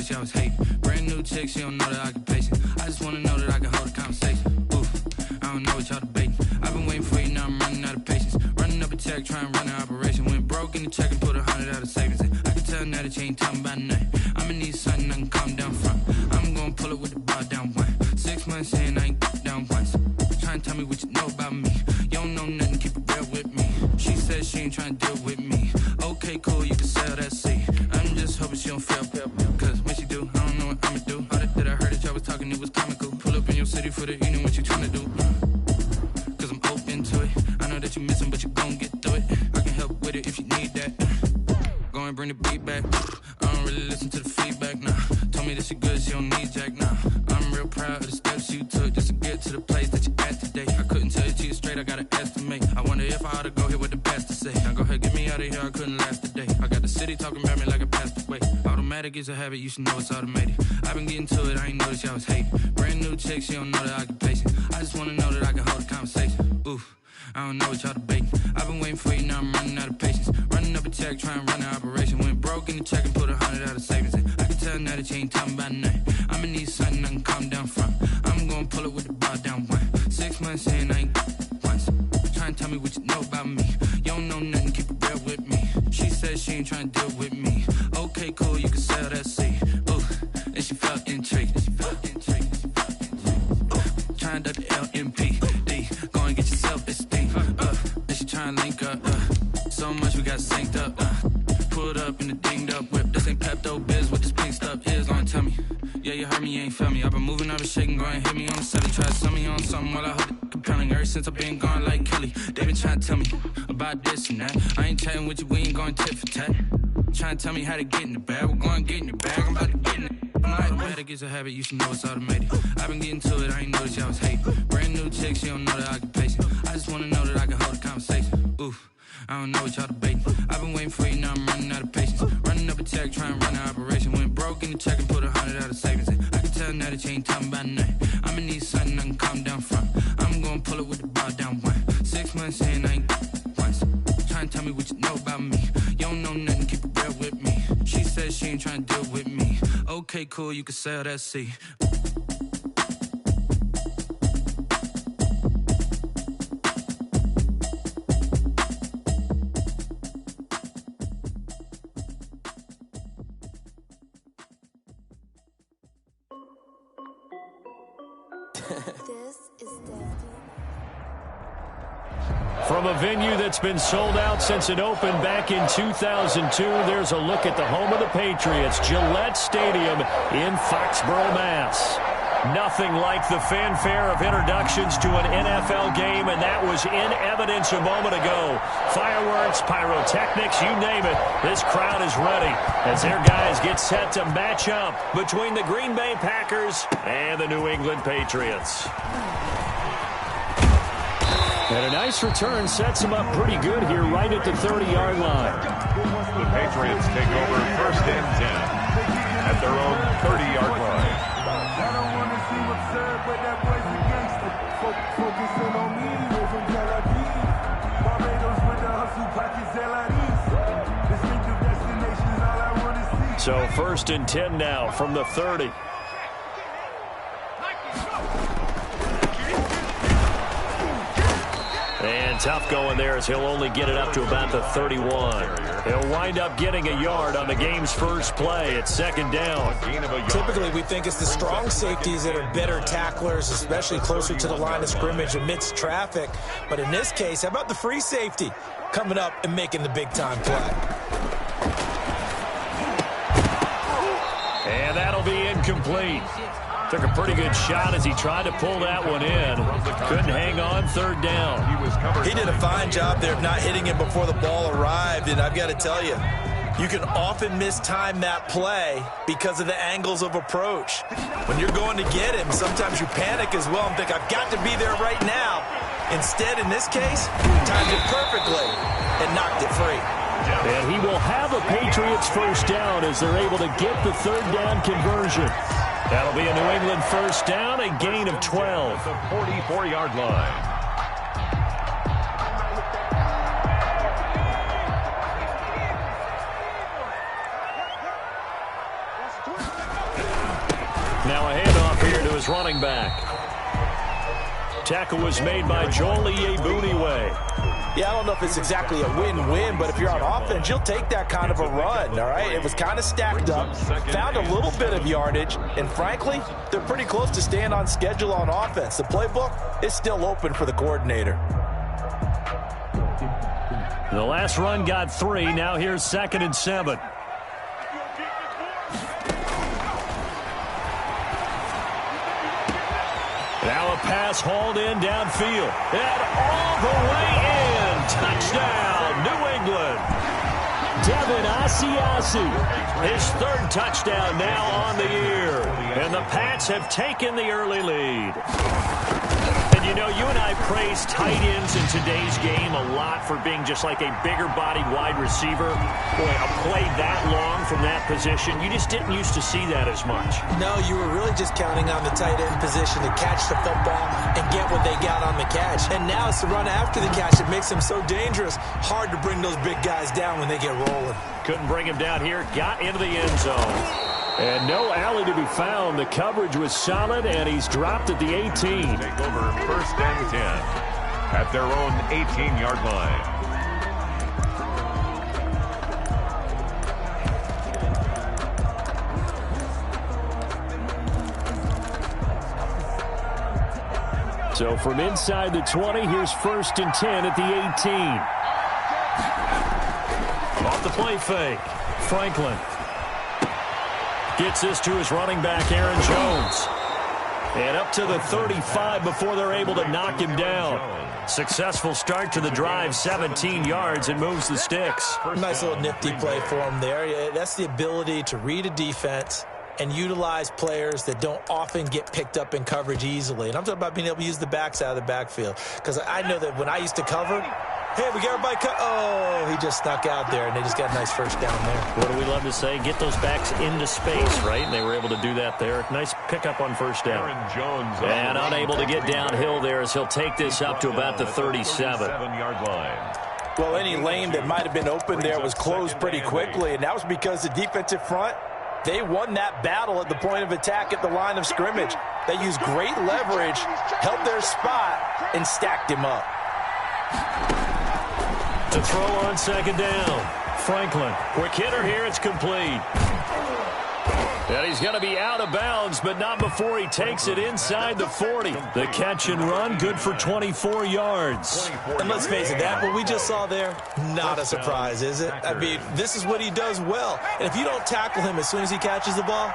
notice y'all was hating. Brand new chick, she don't know the occupation. I just wanna know that I can hold a conversation. Oof, I don't know what y'all debating. I've been waiting for you, now I'm running out of patience. Running up a check, trying to run an operation. Went broke in the check and put 100 out of savings in. I can tell now that you ain't talking about nothing. I'ma need something I can calm down from. I'm gonna pull it with the bar down one. 6 months in, I ain't down once. Trying to tell me what you know about me. You don't know nothing, keep it real with me. She said she ain't trying to deal with me. Okay, cool, you can sell that seat. I'm just hoping she don't fail. Cause when she do, I don't know what I'ma do. All that I heard that y'all was talking, it was comical. Pull up in your city for the evening, what you trying to do? Cause I'm open to it. I know that you missing, but you gon' get through it. I can help with it if you need that. Go and bring the beat back. I don't really listen to the feedback, nah. Told me that she good, she don't need jack, nah. I'm real proud of the steps you took just to get to the place that you at today. I couldn't tell you to you straight, I gotta estimate. I wonder if I ought to go here with the best to say. Now go ahead, get me out of here, I couldn't last today. I got the city talking about me like I passed away. Automatic is a habit, you should know it's automated. I've been getting to it, I ain't noticed y'all was hating. Brand new chick, she don't know the occupation. I just wanna know that I can hold a conversation. Oof, I don't know what y'all debating. I've been waiting for you, now I'm running out of patience. Running up a check, trying to run an operation. Went broke in the check and put 100 out of savings in. I can tell now that you ain't talking about nothing. I'ma need something I can calm down from. I'm gonna pull it with the bar down one. 6 months in, I ain't once. Trying to tell me what you know about me. You don't know nothing, keep it real with me. She said she ain't trying to deal with me. Okay, cool, you can sell that seat. Ooh, and she felt intrigued. Trying to the LMPD. Go and get your self-esteem. And she trying to link up. So much we got synced up. Pulled up in the dinged up whip. This ain't Pepto-Biz, what this pink stuff is. Long tell me. Yeah, you heard me, you ain't felt me. I've been moving, I've been shaking, go and hit me on the celly. Try to sell me on something while I hold it compelling. Ever since I've been gone like Kelly, they been trying to tell me about this and that. I ain't chatting with you, we ain't going tit for tat. Trying to tell me how to get in the bag. We're going to get in the bag, I'm about to get in it. Automatic is a habit, you should know it's automated. I've been getting to it, I ain't noticed y'all was hating. Brand new chick, she don't know the occupation. I just wanna know that I can hold a conversation. Oof, I don't know what y'all debating. I've been waiting for you, now I'm running out of patience. Running up a check, trying to run an operation. Went broke in the check and put 100 out of savings in. I can tell now that you ain't talking about nothing. I'ma need something I can calm down from. I'm gonna pull it with the bar down one. 6 months in, I ain't once. Trying to tell me what you know about me. You don't know nothing, keep it real with me. She said she ain't trying to deal with me. Okay, cool, you can sell that seat. From a venue that's been sold out since it opened back in 2002, there's a look at the home of the Patriots, Gillette Stadium in Foxborough, Mass. Nothing like the fanfare of introductions to an NFL game, and that was in evidence a moment ago. Fireworks, pyrotechnics, you name it. This crowd is ready as their guys get set to match up between the Green Bay Packers and the New England Patriots. And a nice return sets them up pretty good here right at the 30-yard line. The Patriots take over 1st and 10 at their own 30-yard line. I don't want to see what's up, but that boy's a gangster. Focusing on me, we're from Tel Aviv. Barbados with the hustle pockets, LIDs. Distinctive destinations, all I want to see. So 1st and 10 now from the 30. And tough going there as he'll only get it up to about the 31. He'll wind up getting a yard on the game's first play. It's 2nd down. Typically, we think it's the strong safeties that are better tacklers, especially closer to the line of scrimmage amidst traffic. But in this case, how about the free safety coming up and making the big-time play? And that'll be incomplete. Took a pretty good shot as he tried to pull that one in. Couldn't hang on, 3rd down. He did a fine job there of not hitting him before the ball arrived, and I've got to tell you, you can often mistime that play because of the angles of approach. When you're going to get him, sometimes you panic as well and think, I've got to be there right now. Instead, in this case, timed it perfectly and knocked it free. And he will have a Patriots 1st down as they're able to get the 3rd down conversion. That'll be a New England 1st down, a gain of 12. The 44-yard line. Now a handoff here to his running back. Tackle was made by Joel Iyiegbuniwe. Yeah, I don't know if it's exactly a win-win, but if you're on offense, you'll take that kind of a run, all right? It was kind of stacked up, found a little bit of yardage, and frankly, they're pretty close to staying on schedule on offense. The playbook is still open for the coordinator. The last run got 3. Now here's 2nd and 7. Now a pass hauled in downfield. And all the way in. Touchdown, New England. Devin Asiasi, his 3rd touchdown now on the year. And the Pats have taken the early lead. And, you know, you and I praise tight ends in today's game a lot for being just like a bigger-bodied wide receiver. Boy, a play that long from that position, you just didn't used to see that as much. No, you were really just counting on the tight end position to catch the football and get what they got on the catch. And now it's the run after the catch that makes them so dangerous. Hard to bring those big guys down when they get rolling. Couldn't bring him down here. Got into the end zone. And no alley to be found. The coverage was solid, and he's dropped at the 18. Take over 1st and 10 at their own 18-yard line. So from inside the 20, here's 1st and 10 at the 18. Off the play fake. Franklin gets this to his running back, Aaron Jones. And up to the 35 before they're able to knock him down. Successful start to the drive, 17 yards, and moves the sticks. Nice little nifty play for him there. That's the ability to read a defense and utilize players that don't often get picked up in coverage easily. And I'm talking about being able to use the backs out of the backfield. Because I know that when I used to cover, hey, we got everybody cut. Oh, he just snuck out there, and they just got a nice 1st down there. What do we love to say? Get those backs into space, right? And they were able to do that there. Nice pickup on 1st down. Aaron Jones and unable to get downhill there as he'll take this up to about the 37. 37-yard line. Well, any lane that might have been open there was closed pretty quickly, and that was because the defensive front, they won that battle at the point of attack at the line of scrimmage. They used great leverage, held their spot, and stacked him up. The throw on 2nd down. Franklin, quick hitter here, it's complete. And he's going to be out of bounds, but not before he takes it inside the 40. The catch and run, good for 24 yards. And let's face it, that what we just saw there, not a surprise, is it? I mean, this is what he does well. And if you don't tackle him as soon as he catches the ball,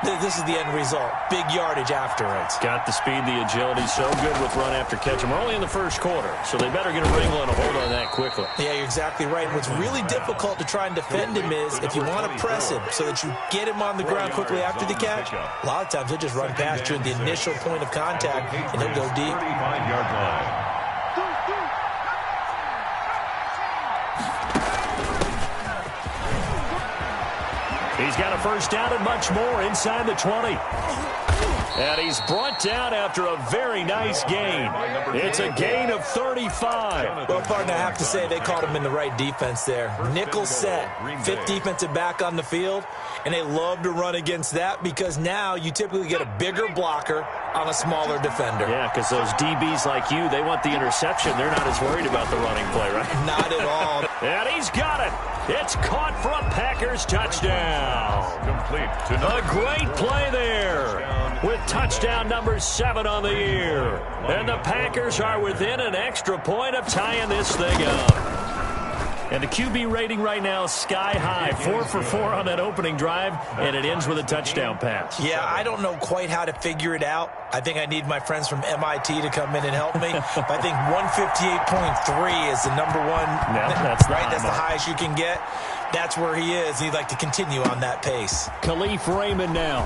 this is the end result. Big yardage afterwards. Got the speed, the agility, so good with run after catch. And we're only in the 1st quarter, so they better get a wrinkle and a hold on that quickly. Yeah, you're exactly right. What's really difficult to try and defend him is if you want to press him so that you get him on the ground quickly after the catch, a lot of times he'll just run past you at the initial point of contact, and he'll go deep. 35-yard line. He's got a 1st down and much more inside the 20. And he's brought down after a very nice gain. It's a gain of 35. Well, partner, I have to say they caught him in the right defense there. Nickel set, 5th defensive back on the field, and they love to run against that because now you typically get a bigger blocker on a smaller defender. Yeah, because those DBs like you, they want the interception. They're not as worried about the running play, right? Not at all. And he's got it. It's caught for a Packers touchdown. Complete to a great play there with touchdown number 7 on the year. And the Packers are within an extra point of tying this thing up. And the QB rating right now is sky high. 4 for 4 on that opening drive, and it ends with a touchdown pass. Yeah, I don't know quite how to figure it out. I think I need my friends from MIT to come in and help me. But I think 158.3 is the number one. No, that's right. That's the highest you can get. That's where he is. He'd like to continue on that pace. Khalif Raymond now.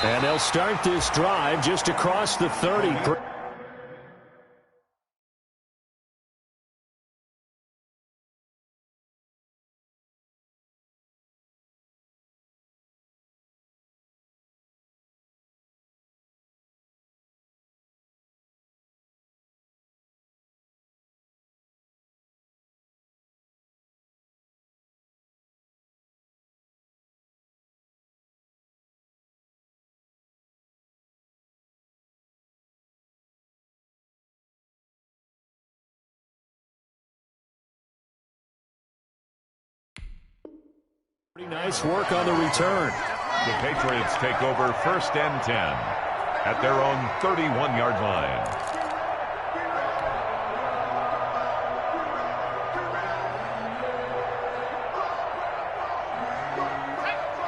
And they'll start this drive just across the 30. Pretty nice work on the return. The Patriots take over 1st and 10 at their own 31-yard line.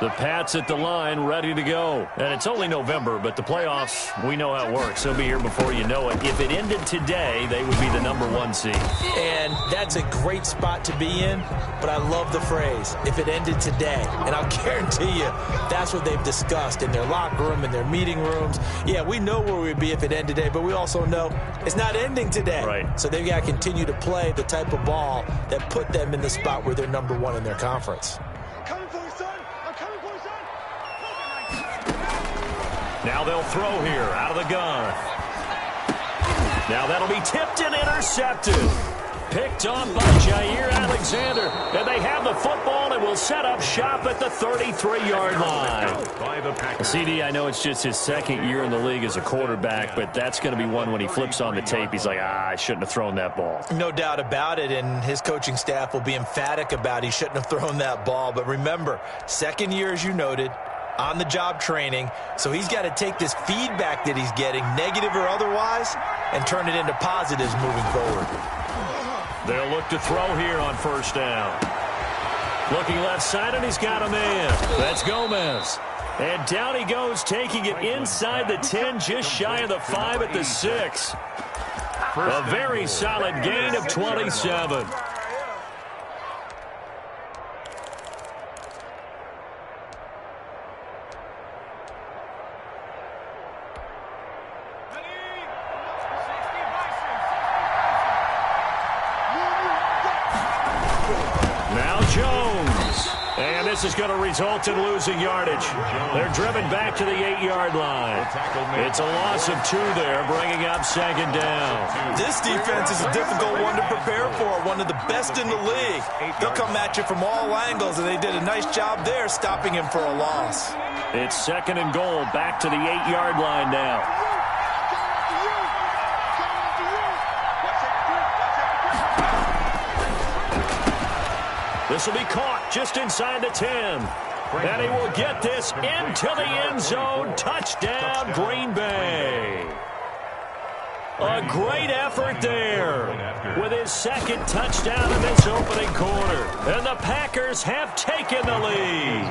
The Pats at the line, ready to go. And it's only November, but the playoffs, we know how it works. They'll be here before you know it. If it ended today, they would be the #1 seed. And that's a great spot to be in, but I love the phrase, if it ended today. And I'll guarantee you, that's what they've discussed in their locker room, in their meeting rooms. Yeah, we know where we'd be if it ended today, but we also know it's not ending today. Right. So they've got to continue to play the type of ball that put them in the spot where they're #1 in their conference. Now they'll throw here out of the gun. Now that'll be tipped and intercepted. Picked on by Jair Alexander. And they have the football and will set up shop at the 33-yard line. CD, I know it's just his second year in the league as a quarterback, but that's going to be one when he flips on the tape. He's like, I shouldn't have thrown that ball. No doubt about it, and his coaching staff will be emphatic about he shouldn't have thrown that ball. But remember, second year, as you noted, on-the-job training, so he's got to take this feedback that he's getting, negative or otherwise, and turn it into positives moving forward. They'll look to throw here on 1st down. Looking left side, and he's got a man. That's Gomez. And down he goes, taking it inside the 10, just shy of the 5 at the 6. A very solid gain of 27. This is going to result in losing yardage. They're driven back to the 8-yard line. It's a loss of 2 there, bringing up 2nd down. This defense is a difficult one to prepare for, one of the best in the league. They'll come at you from all angles, and they did a nice job there stopping him for a loss. It's 2nd and goal, back to the 8-yard line now. This will be caught just inside the 10. And he will get this into the end zone. Touchdown, Green Bay. A great effort there with his 2nd touchdown in this opening quarter. And the Packers have taken the lead.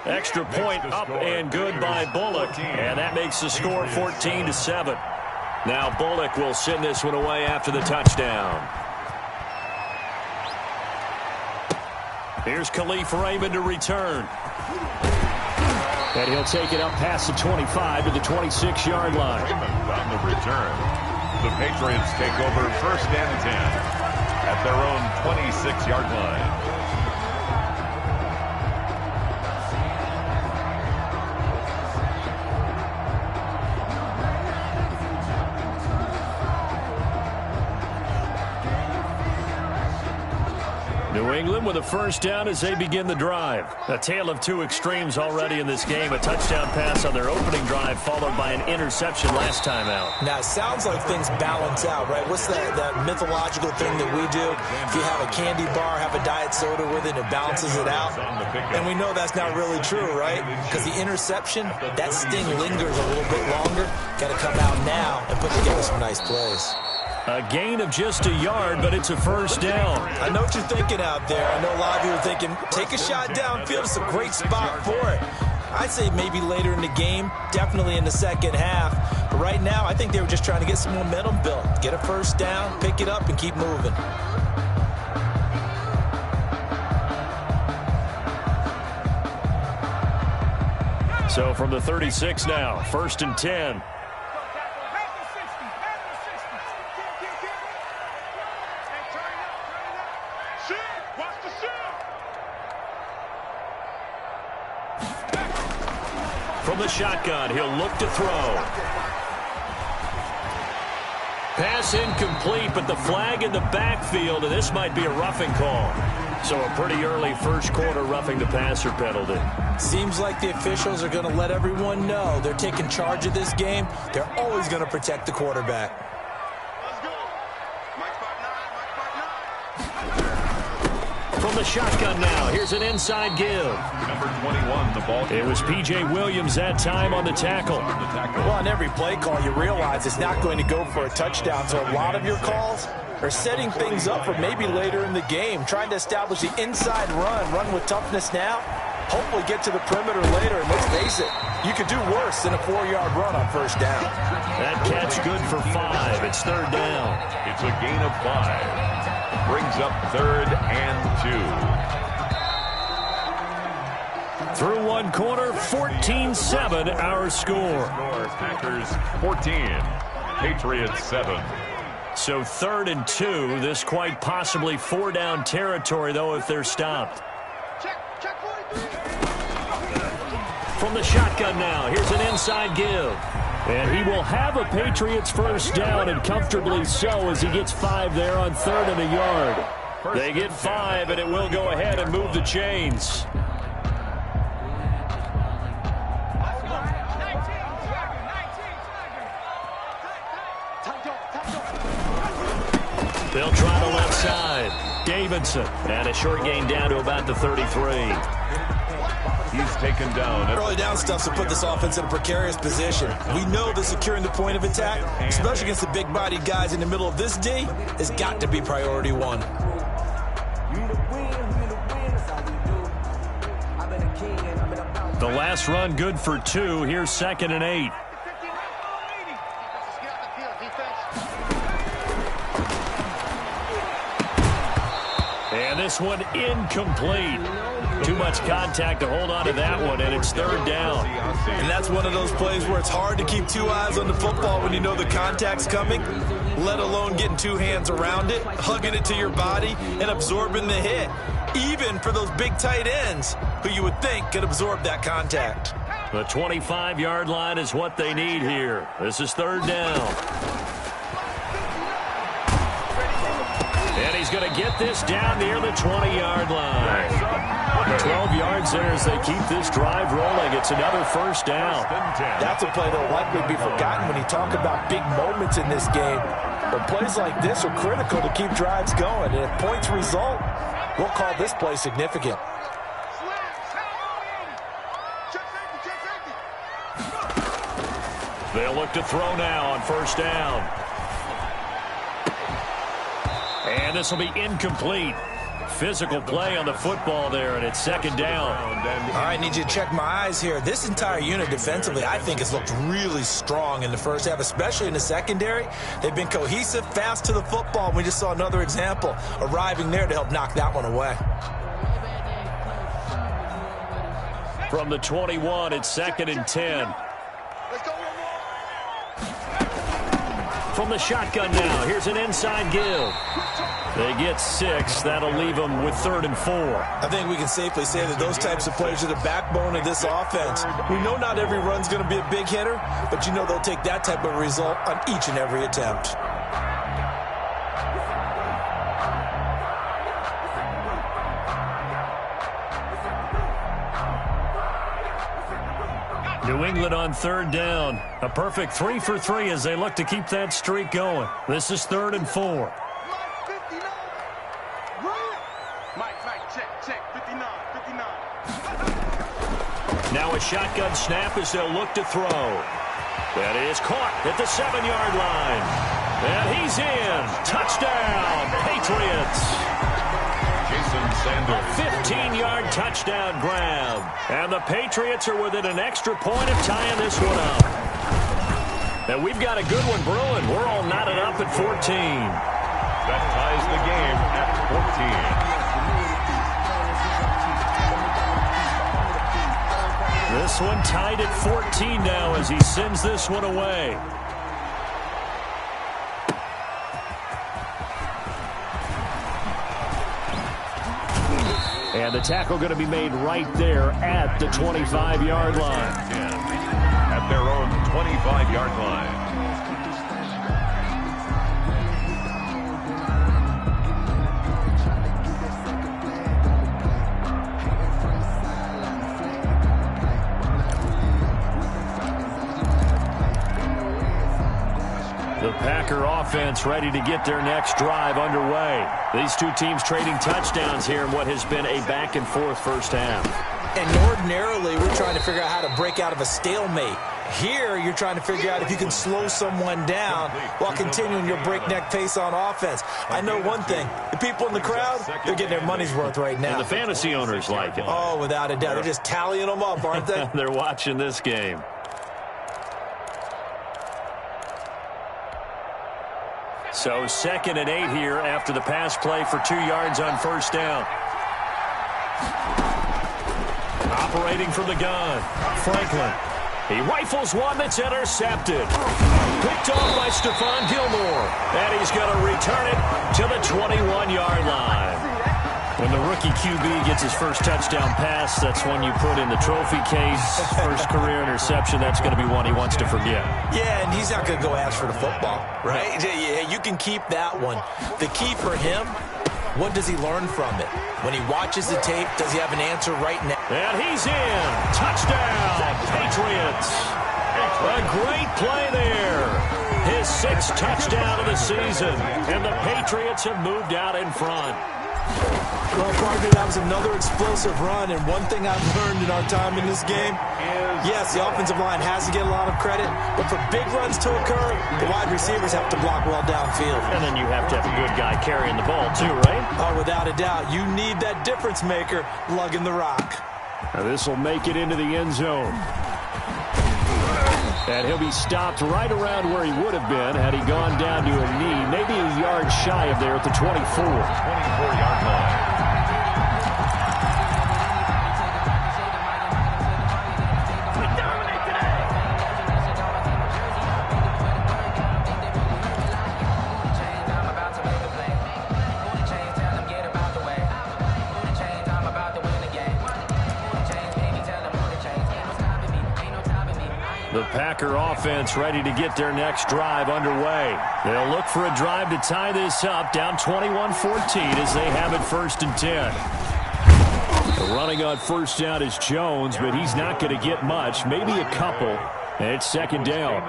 Extra point up and good by Bullock. And that makes the score 14-7. Now Bullock will send this one away after the touchdown. Here's Khalif Raymond to return. And he'll take it up past the 25 to the 26-yard line. On the return, the Patriots take over 1st and 10 at their own 26-yard line. New England with a 1st down as they begin the drive. A tale of 2 extremes already in this game. A touchdown pass on their opening drive followed by an interception last time out. Now, it sounds like things balance out, right? What's that mythological thing that we do? If you have a candy bar, have a diet soda with it, it balances it out. And we know that's not really true, right? Because the interception, that sting lingers a little bit longer. Got to come out now and put together some nice plays. A gain of just a yard, but it's a 1st down. I know what you're thinking out there. I know a lot of you are thinking, take a shot downfield. It's a great spot for it. I'd say maybe later in the game, definitely in the second half. But right now, I think they were just trying to get some momentum built. Get a 1st down, pick it up, and keep moving. So from the 36 now, 1st and 10. From the shotgun, he'll look to throw. Pass incomplete, but the flag in the backfield, and this might be a roughing call. So a pretty early 1st quarter roughing the passer penalty. Seems like the officials are going to let everyone know they're taking charge of this game. They're always going to protect the quarterback. From the shotgun now. Here's an inside give. Number 21, the ball. It was P.J. Williams that time on the tackle. Well, on every play call, you realize it's not going to go for a touchdown. So a lot of your calls are setting things up for maybe later in the game, trying to establish the inside run with toughness now, hopefully get to the perimeter later. And let's face it, you could do worse than a 4-yard run on first down. That catch good for 5. It's third down. It's a gain of 5. Brings up 3rd and 2. Through one quarter, 14-7 our score. Packers 14, Patriots 7. So 3rd and 2. This quite possibly 4-down territory, though, if they're stopped. From the shotgun now, here's an inside give. And he will have a Patriots first down, and comfortably so, as he gets 5 there on 3rd and a yard. They get 5, and it will go ahead and move the chains. They'll try the left side. Davidson. And a short gain down to about the 33. He's taken down. Early down stuff to put this offense in a precarious position. We know that securing the point of attack, especially against the big-bodied guys in the middle of this D, has got to be priority 1. The last run good for 2. Here's 2nd and 8. And this one incomplete. Too much contact to hold on to that one, and it's 3rd down. And that's one of those plays where it's hard to keep 2 eyes on the football when you know the contact's coming, let alone getting 2 hands around it, hugging it to your body, and absorbing the hit, even for those big tight ends who you would think could absorb that contact. The 25-yard line is what they need here. This is 3rd down. And he's going to get this down near the 20-yard line. 12 yards there as they keep this drive rolling. It's another first down. That's a play that will likely be forgotten when you talk about big moments in this game. But plays like this are critical to keep drives going. And if points result, we'll call this play significant. They'll look to throw now on first down. And this will be incomplete. Physical play on the football there, and it's 2nd down. All right, need you to check my eyes here. This entire unit defensively, I think, has looked really strong in the first half, especially in the secondary. They've been cohesive, fast to the football. We just saw another example arriving there to help knock that one away. From the 21, it's 2nd and 10. From the shotgun now, here's an inside give. They get 6. That'll leave them with 3rd and 4. I think we can safely say that those types of players are the backbone of this offense. We know not every run's going to be a big hitter, but you know they'll take that type of result on each and every attempt. New England on 3rd down. A perfect 3 for 3 as they look to keep that streak going. This is 3rd and 4. Now a shotgun snap as they'll look to throw. That is caught at the 7-yard line. And he's in. Touchdown, Patriots. A 15-yard touchdown grab. And the Patriots are within an extra point of tying this one up. And we've got a good one brewing. We're all knotted up at 14. That ties the game at 14. This one tied at 14 now as he sends this one away. And the tackle going to be made right there at the 25-yard line. At their own 25-yard line. The Packer offense ready to get their next drive underway. These two teams trading touchdowns here in what has been a back-and-forth first half. And ordinarily, we're trying to figure out how to break out of a stalemate. Here, you're trying to figure out if you can slow someone down while continuing your breakneck pace on offense. I know one thing. The people in the crowd, they're getting their money's worth right now. And the fantasy owners like it. Oh, without a doubt. They're just tallying them up, aren't they? They're watching this game. So 2nd and 8 here after the pass play for 2 yards on first down. Operating from the gun, Franklin. He rifles one that's intercepted. Picked off by Stephon Gilmore. And he's going to return it to the 21-yard line. When the rookie QB gets his first touchdown pass, that's one you put in the trophy case. First career interception, that's going to be one he wants to forget. Yeah, and he's not going to go ask for the football, right? Yeah, you can keep that one. The key for him, what does he learn from it? When he watches the tape, does he have an answer right now? And he's in. Touchdown, Patriots. A great play there. His 6th touchdown of the season. And the Patriots have moved out in front. Well, partner, that was another explosive run, and one thing I've learned in our time in this game, yes, the offensive line has to get a lot of credit, but for big runs to occur, the wide receivers have to block well downfield. And then you have to have a good guy carrying the ball too, right? Oh, without a doubt. You need that difference maker lugging the rock. Now this will make it into the end zone. And he'll be stopped right around where he would have been had he gone down to a knee, maybe a yard shy of there at the 24. 24-yard line. The Packer offense ready to get their next drive underway. They'll look for a drive to tie this up, down 21-14 as they have it 1st and 10. The running on first down is Jones, but he's not going to get much, maybe a couple. And it's 2nd down.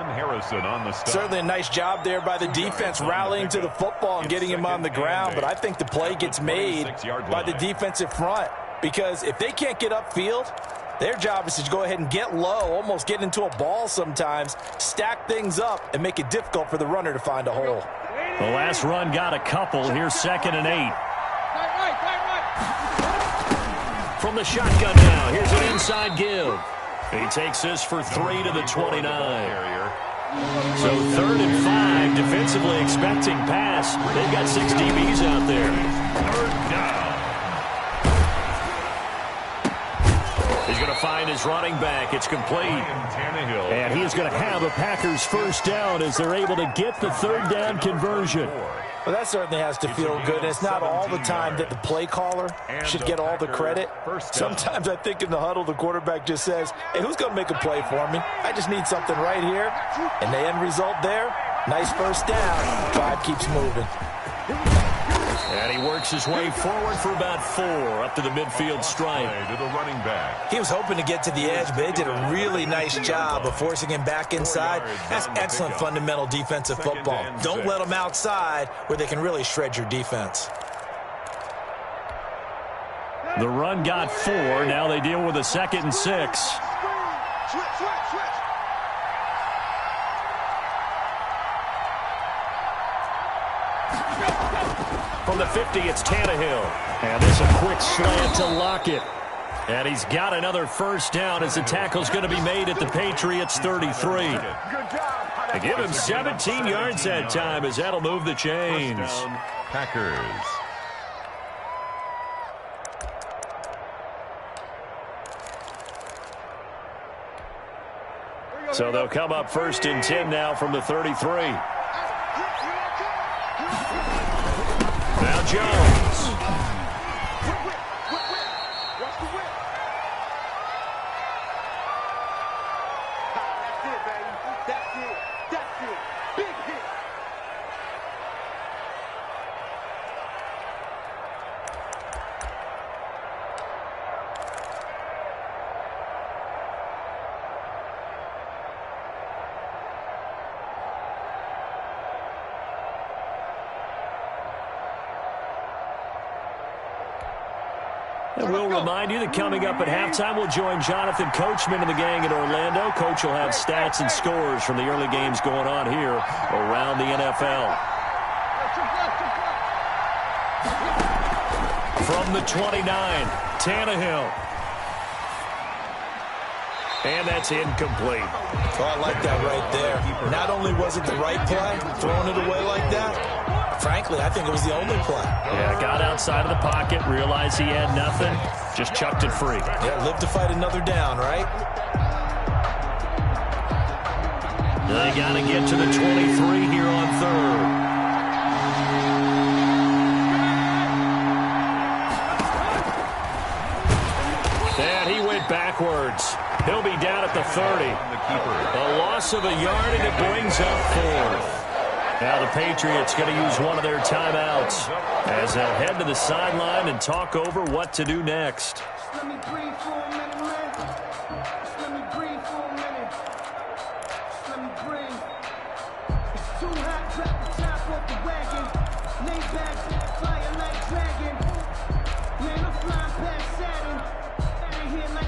Certainly a nice job there by the defense rallying to the football and getting him on the ground, but I think the play gets made by the defensive front because if they can't get upfield, their job is to go ahead and get low, almost get into a ball sometimes, stack things up, and make it difficult for the runner to find a hole. The last run got a couple. Here's 2nd and 8. From the shotgun now, here's an inside give. He takes this for 3 to the 29. So 3rd and 5, defensively expecting pass. They've got 6 DBs out there. 3rd down. He's going to find his running back. It's complete. And he is going to have a Packers first down as they're able to get the 3rd down conversion. Well, that certainly has to feel good. It's not all the time that the play caller should get all the credit. Sometimes I think in the huddle, the quarterback just says, hey, who's going to make a play for me? I just need something right here. And the end result there, nice first down. Drive keeps moving. And he works his way forward for about 4 up to the midfield stripe. To the running back. He was hoping to get to the edge, but they did a really nice job of forcing him back inside. That's excellent fundamental defensive football. Don't let them outside where they can really shred your defense. The run got 4. Now they deal with a 2nd and 6. From the 50, it's Tannehill. And this a quick slant to Lockett. And he's got another first down as the tackle's going to be made at the Patriots 33. They give him 17 yards that time as that'll move the chains. Packers. So they'll come up 1st and 10 now from the 33. Now Jones. And we'll remind you that coming up at halftime, we'll join Jonathan Coachman and the gang in Orlando. Coach will have stats and scores from the early games going on here around the NFL. From the 29, Tannehill. And that's incomplete. Oh, I like that right there. Not only was it the right play, throwing it away like that, frankly, I think it was the only play. Yeah, got outside of the pocket, realized he had nothing, just chucked it free. Yeah, live to fight another down, right? They got to get to the 23 here on third. And he went backwards. He'll be down at the 30. A loss of a yard, and it brings up fourth. Now the Patriots going to use one of their timeouts as they'll head to the sideline and talk over what to do next. Let me breathe for a minute, man. Just let me breathe for a minute. Just let me breathe. It's too hot, drop the top off the wagon. Lay back, fire like dragon. Man, I'm flying past Saturn.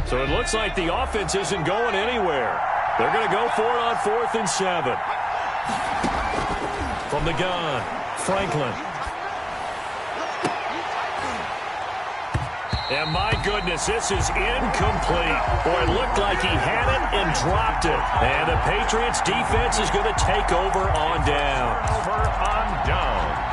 So it looks like the offense isn't going anywhere. They're going to go for it on 4th and 7. From the gun, Franklin. And my goodness, this is incomplete. Boy, it looked like he had it and dropped it. And the Patriots defense is going to take over on down. Over on down.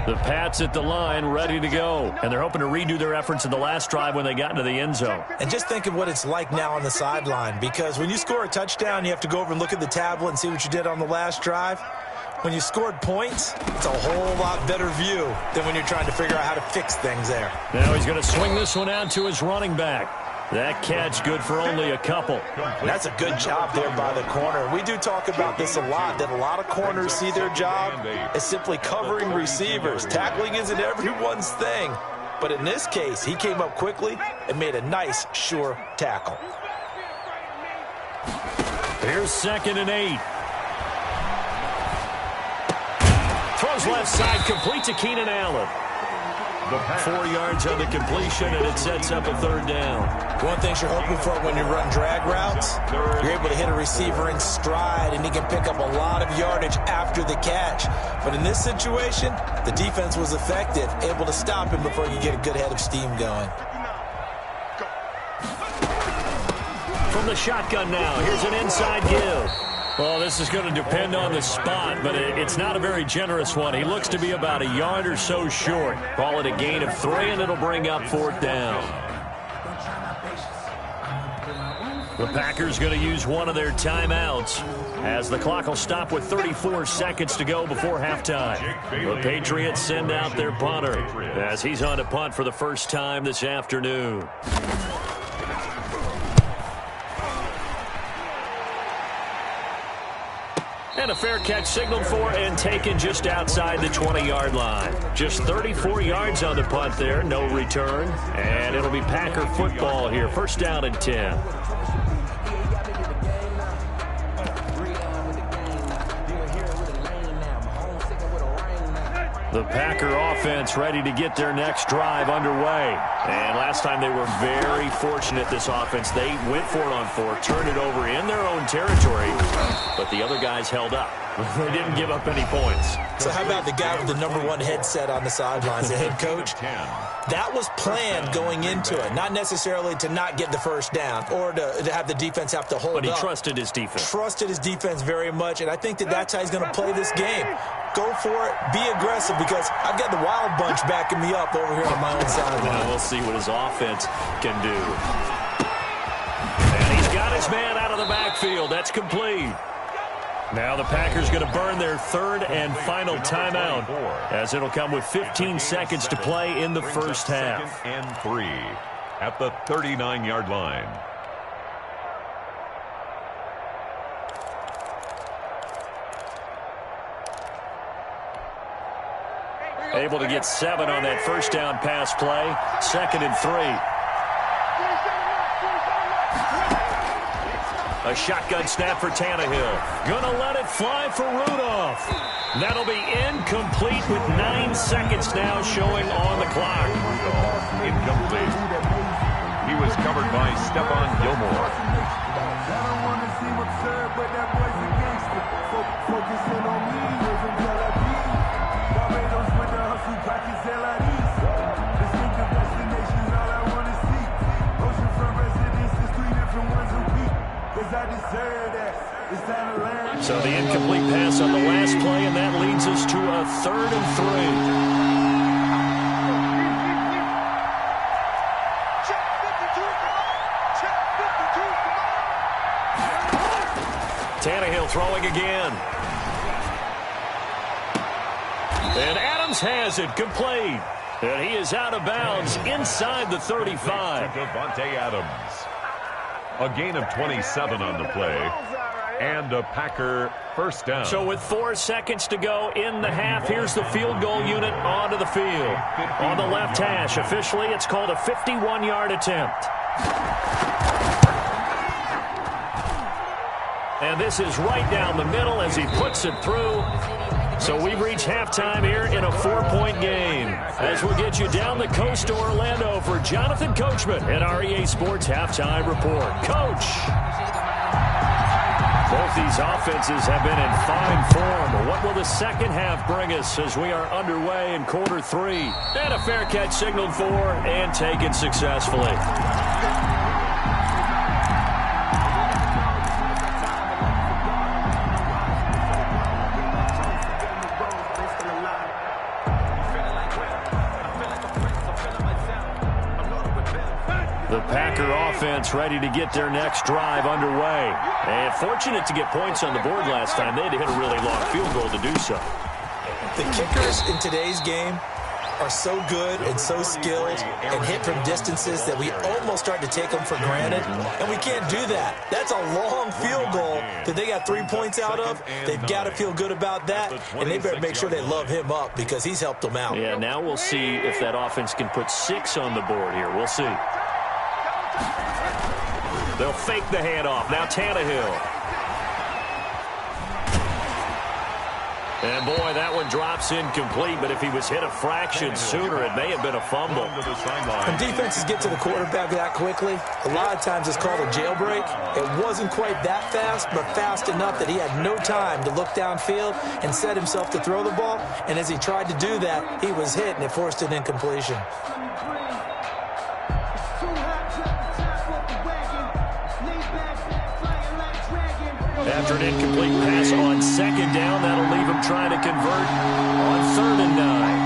The Pats at the line, ready to go. And they're hoping to redo their efforts in the last drive when they got into the end zone. And just think of what it's like now on the sideline, because when you score a touchdown, you have to go over and look at the tablet and see what you did on the last drive. When you scored points, it's a whole lot better view than when you're trying to figure out how to fix things there. Now he's going to swing this one out to his running back. That catch good for only a couple. That's a good job there by the corner. We do talk about this a lot, that a lot of corners see their job as simply covering receivers. Tackling isn't everyone's thing. But in this case, he came up quickly and made a nice, sure tackle. Here's 2nd and 8. Throws left side, complete to Keenan Allen. 4 yards on the completion, and it sets up a 3rd down. One thing you're hoping for when you run drag routes, you're able to hit a receiver in stride, and he can pick up a lot of yardage after the catch. But in this situation, the defense was effective, able to stop him before you get a good head of steam going. From the shotgun now, here's an inside give. Well, this is going to depend on the spot, but it's not a very generous one. He looks to be about a yard or so short. Call it a gain of 3, and it'll bring up 4th down. The Packers going to use one of their timeouts as the clock will stop with 34 seconds to go before halftime. The Patriots send out their punter as he's on to punt for the first time this afternoon. And a fair catch signaled for and taken just outside the 20-yard line. Just 34 yards on the punt there, no return. And it'll be Packer football here. 1st down and 10. The Packer offense ready to get their next drive underway. And last time they were very fortunate, this offense. They went for it on 4, turned it over in their own territory, but the other guys held up. They didn't give up any points. So how about the guy with the #1 headset on the sidelines, the head coach? That was planned going into it, not necessarily to not get the first down or to have the defense have to hold up. But he trusted his defense. Trusted his defense very much, and I think that's how he's going to play this game. Go for it. Be aggressive, because I've got the Wild Bunch backing me up over here on my own sideline. We'll see what his offense can do. And he's got his man out of the backfield. That's complete. Now the Packers going to burn their 3rd and final timeout, as it'll come with 15 seconds to play in the first half. 2nd and 3 at the 39-yard line. Able to get 7 on that first down pass play. 2nd and 3. A shotgun snap for Tannehill. Gonna let it fly for Rudolph. That'll be incomplete with 9 seconds now showing on the clock. Incomplete. He was covered by Stephon Gilmore. I don't want to seem absurd, but that boy's a gangster. Focusing on me, living Tel Aviv. Barbados with the hustle, pockets LIDs. Distinctive destinations, all I want to see. Oceanfront residences, 3 different ones a week. Cause I deserve that. It's time to learn. So the incomplete pass on the last play, and that leads us to a 3rd and 3. Tannehill throwing again. And Adams has it complete. And he is out of bounds inside the 35. Devontae Adams. A gain of 27 on the play. And a Packer first down. So with 4 seconds to go in the half, here's the field goal unit onto the field. On the left hash, officially it's called a 51-yard attempt. And this is right down the middle as he puts it through. So we've reached halftime here in a 4-point game. As we'll get you down the coast to Orlando for Jonathan Coachman at our EA Sports Halftime Report. Coach! Both these offenses have been in fine form. What will the second half bring us as we are underway in quarter 3? And a fair catch signaled for and taken successfully. The Packer offense ready to get their next drive underway. And fortunate to get points on the board last time. They had to hit a really long field goal to do so. The kickers in today's game are so good and so skilled and hit from distances that we almost start to take them for granted, and we can't do that. That's a long field goal that they got 3 points out of. They've got to feel good about that, and they better make sure they love him up because he's helped them out. Yeah, now we'll see if that offense can put 6 on the board here. We'll see. They'll fake the handoff. Now Tannehill. And boy, that one drops incomplete, but if he was hit a fraction sooner, it may have been a fumble. When defenses get to the quarterback that quickly, a lot of times it's called a jailbreak. It wasn't quite that fast, but fast enough that he had no time to look downfield and set himself to throw the ball. And as he tried to do that, he was hit, and it forced an incompletion. After an incomplete pass on second down, that'll leave him trying to convert on 3rd and 9.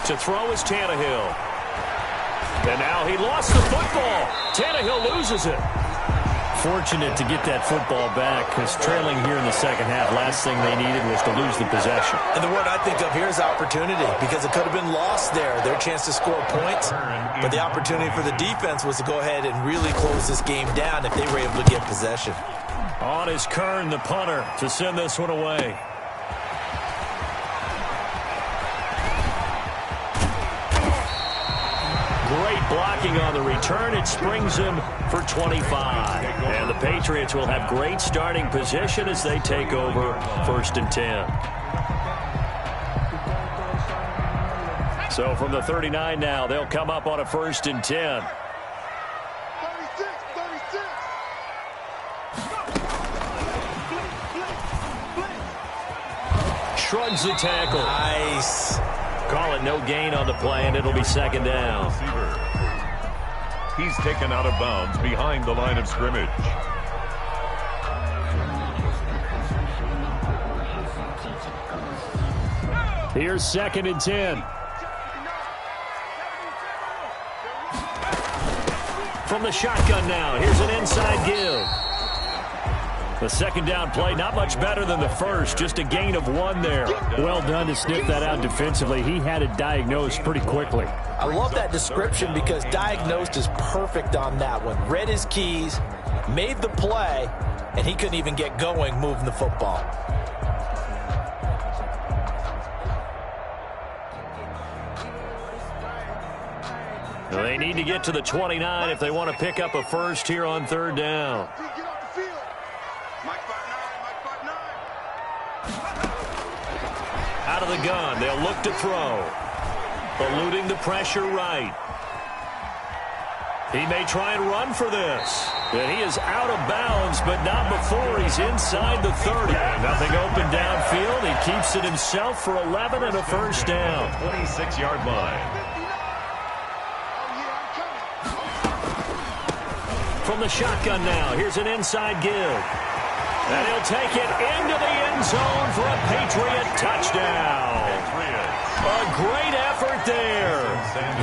To throw is Tannehill. And now he lost the football. Tannehill loses it. Fortunate to get that football back, because trailing here in the second half, last thing they needed was to lose the possession. And the word I think of here is opportunity, because it could have been lost there, their chance to score points. But the opportunity for the defense was to go ahead and really close this game down if they were able to get possession. On is Kern, the punter, to send this one away. Great blocking on the return. It springs him for 25. And the Patriots will have great starting position as they take over 1st and 10. So from the 39 now, they'll come up on a 1st and 10. Shrugs the tackle. Nice. Call it no gain on the play, and it'll be 2nd down. He's taken out of bounds behind the line of scrimmage. Here's 2nd and 10. From the shotgun now, here's an inside give. The 2nd down play, not much better than the first, just a gain of 1 there. Well done to sniff that out defensively. He had it diagnosed pretty quickly. I love that description because diagnosed is perfect on that one. Read his keys, made the play, and he couldn't even get going moving the football. They need to get to the 29 if they want to pick up a first here on 3rd down. Out of the gun, they'll look to throw. Eluding the pressure right. He may try and run for this. And he is out of bounds, but not before he's inside the 30. Nothing open downfield. He keeps it himself for 11 and a 1st down. 26-yard line. From the shotgun now, here's an inside give. And he'll take it into the end zone for a Patriot touchdown. A great effort there.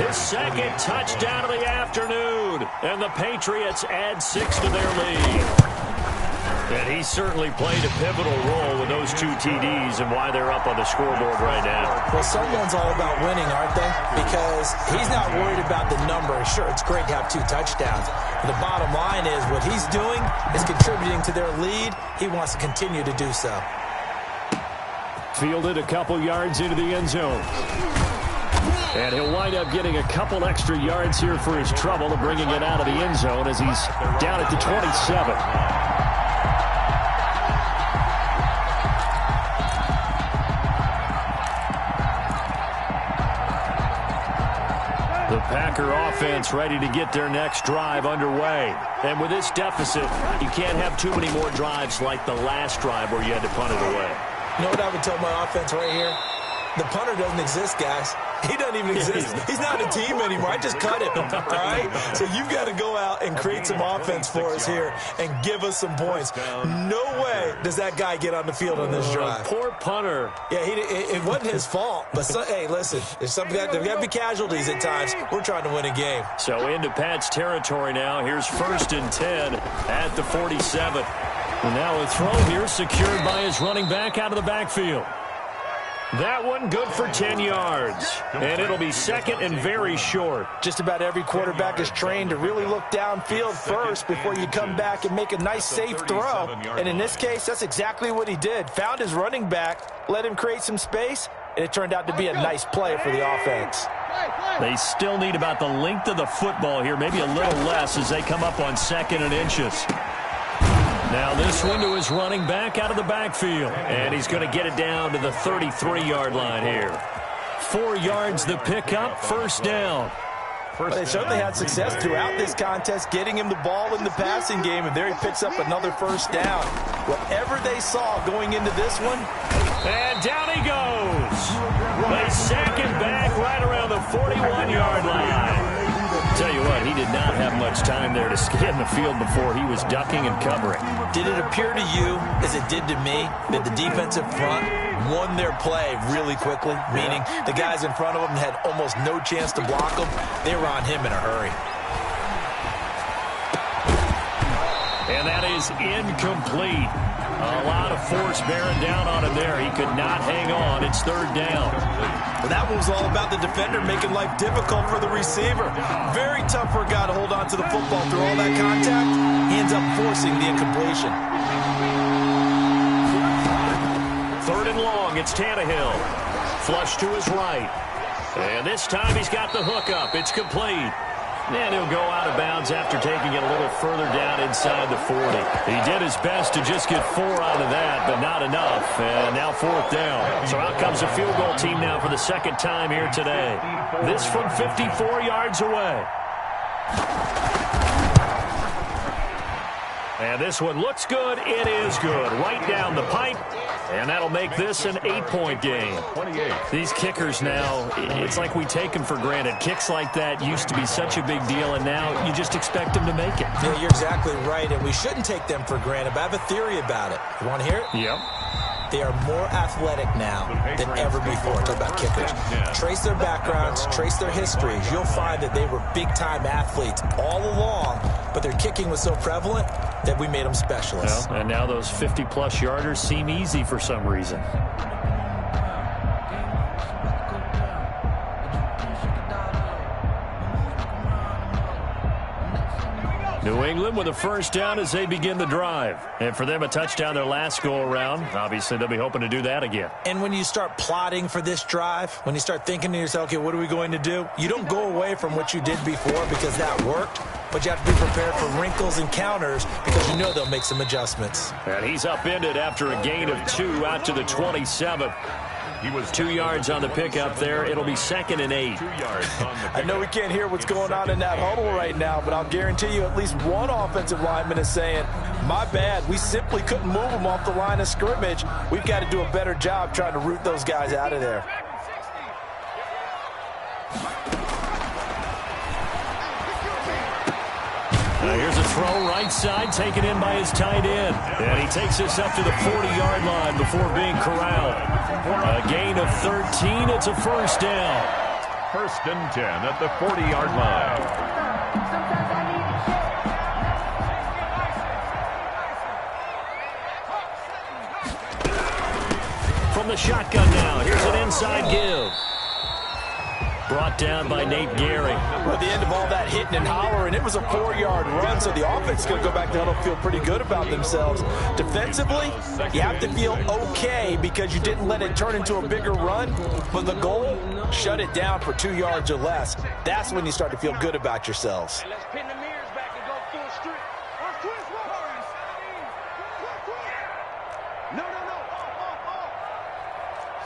His 2nd touchdown of the afternoon. And the Patriots add 6 to their lead. And he certainly played a pivotal role with those 2 TDs and why they're up on the scoreboard right now. Well, someone's all about winning, aren't they? Because he's not worried about the number. Sure, it's great to have 2 touchdowns. But the bottom line is what he's doing is contributing to their lead. He wants to continue to do so. Fielded a couple yards into the end zone. And he'll wind up getting a couple extra yards here for his trouble of bringing it out of the end zone as he's down at the 27. The Packer offense ready to get their next drive underway. And with this deficit, you can't have too many more drives like the last drive where you had to punt it away. You know what I would tell my offense right here? The punter doesn't exist, guys. He doesn't even exist. He's not a team anymore. I just cut him, all right? So you've got to go out and create some offense for us here and give us some points. No way does that guy get on the field on this drive. Poor punter. Yeah, it wasn't his fault. But, hey, listen, there's got to be casualties at times. We're trying to win a game. So into Pat's territory now. Here's 1st and 10 at the 47. And now a throw here secured by his running back out of the backfield. That one good for 10 yards. And it'll be 2nd and very short. Just about every quarterback is trained to really look downfield first before you come back and make a nice, safe throw. And in this case, that's exactly what he did. Found his running back, let him create some space, and it turned out to be a nice play for the offense. They still need about the length of the football here, maybe a little less as they come up on 2nd and inches. Now this one to his running back out of the backfield. And he's going to get it down to the 33-yard line here. 4 yards the pickup, 1st down. Well, they certainly had success throughout this contest, getting him the ball in the passing game, and there he picks up another 1st down. Whatever they saw going into this one. And down he goes. They sack him back right around the 41-yard line. Tell you what, he did not have much time there to scan the field before he was ducking and covering. Did it appear to you, as it did to me, that the defensive front won their play really quickly? Meaning the guys in front of them had almost no chance to block them. They were on him in a hurry. And that is incomplete. A lot of force bearing down on him there. He could not hang on. It's 3rd down. Well, that one was all about the defender making life difficult for the receiver. Very tough for a guy to hold on to the football through all that contact. He ends up forcing the incompletion. 3rd and long. It's Tannehill. Flush to his right. And this time he's got the hook up. It's complete. And he'll go out of bounds after taking it a little further down inside the 40. He did his best to just get 4 out of that, but not enough. And now 4th down. So out comes a field goal team now for the second time here today. This from 54 yards away. And this one looks good. It is good. Right down the pipe. And that'll make this an 8-point game. 28. These kickers now, it's like we take them for granted. Kicks like that used to be such a big deal, and now you just expect them to make it. Yeah, you're exactly right, and we shouldn't take them for granted, but I have a theory about it. You want to hear it? Yep. They are more athletic now than ever before. Talk about kickers. Trace their backgrounds, trace their histories. You'll find that they were big-time athletes all along, but their kicking was so prevalent that we made them specialists. Well, and now those 50-plus yarders seem easy for some reason. New England with a first down as they begin the drive. And for them, a touchdown their last go-around. Obviously, they'll be hoping to do that again. And when you start plotting for this drive, when you start thinking to yourself, okay, what are we going to do? You don't go away from what you did before because that worked, but you have to be prepared for wrinkles and counters because you know they'll make some adjustments. And he's upended after a gain of 2 out to the 27. He was 2 yards on the pickup there. It'll be 2nd and 8. 2 yards on the I know we can't hear what's going on in that huddle right now, but I'll guarantee you at least one offensive lineman is saying, my bad, we simply couldn't move them off the line of scrimmage. We've got to do a better job trying to root those guys out of there. Here's a throw right side taken in by his tight end. And he takes us up to the 40-yard line before being corralled. A gain of 13. It's a first down. 1st and 10 at the 40-yard line. From the shotgun now, here's an inside give. Brought down by Nate Gehring. At the end of all that hitting and hollering, it was a 4-yard run, so the offense is going to go back down and feel pretty good about themselves. Defensively, you have to feel okay because you didn't let it turn into a bigger run, but the goal, shut it down for 2 yards or less. That's when you start to feel good about yourselves. Let's pin the mirrors back and go full street. No.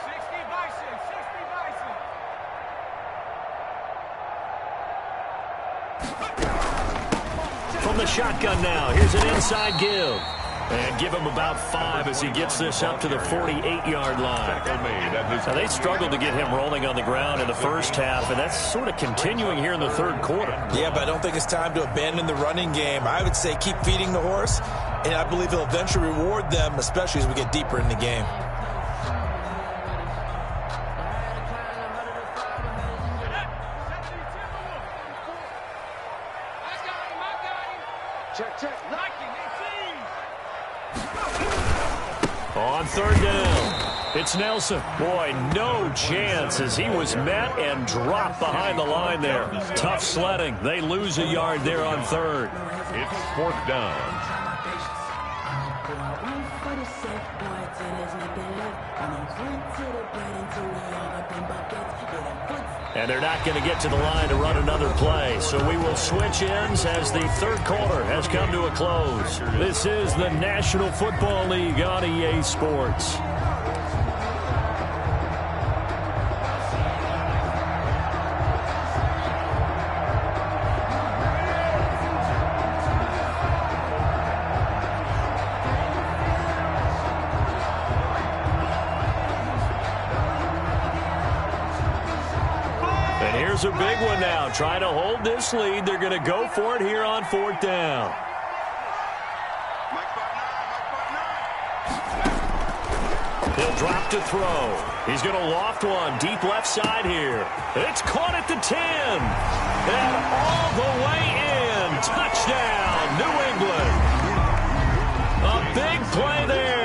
60 Bison, 60 Bison. From the shotgun now, here's an inside give. And give him about 5 as he gets this up to the 48-yard line. Now, they struggled to get him rolling on the ground in the first half, and that's sort of continuing here in the third quarter. Yeah, but I don't think it's time to abandon the running game. I would say keep feeding the horse, and I believe he'll eventually reward them, especially as we get deeper in the game. Check. On 3rd down, it's Nelson. Boy, no chance as he was met and dropped behind the line there. Tough sledding. They lose a yard there on 3rd. It's 4th down. And they're not going to get to the line to run another play. So we will switch ends as the third quarter has come to a close. This is the National Football League on EA Sports. A big one now, trying to hold this lead. They're going to go for it here on 4th down. He'll drop to throw. He's going to loft one deep left side here. It's caught at the 10. And all the way in. Touchdown, New England. A big play there.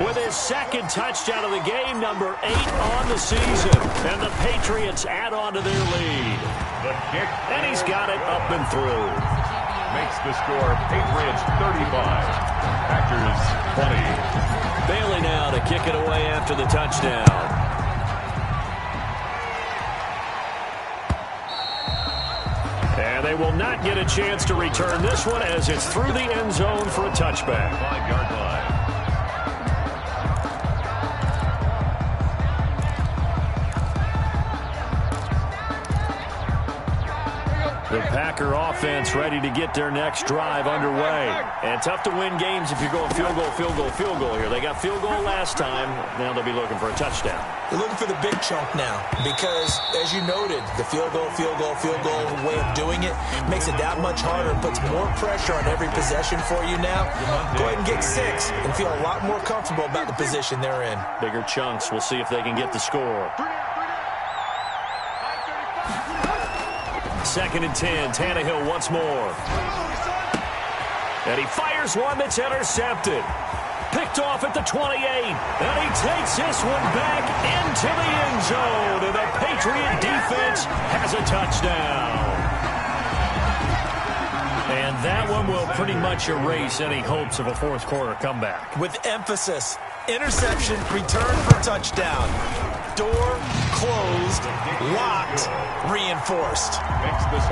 With his 2nd touchdown of the game, number 8 on the season. And the Patriots add on to their lead. The kick. And he's got it up and through. Makes the score Patriots 35, Packers 20. Bailey now to kick it away after the touchdown. They will not get a chance to return this one as it's through the end zone for a touchback. 5-yard line. The Packer offense ready to get their next drive underway. And tough to win games if you're going field goal, field goal, field goal here. They got field goal last time. Now they'll be looking for a touchdown. They're looking for the big chunk now because, as you noted, the field goal way of doing it makes it that much harder, puts more pressure on every possession for you now. Go ahead and get 6 and feel a lot more comfortable about the position they're in. Bigger chunks. We'll see if they can get the score. 2nd and 10. Tannehill once more. And he fires one that's intercepted. Picked off at the 28. And he takes this one back into the end zone. And the Patriot defense has a touchdown. And that one will pretty much erase any hopes of a fourth quarter comeback. With emphasis. Interception, return for touchdown. Door closed, locked, reinforced.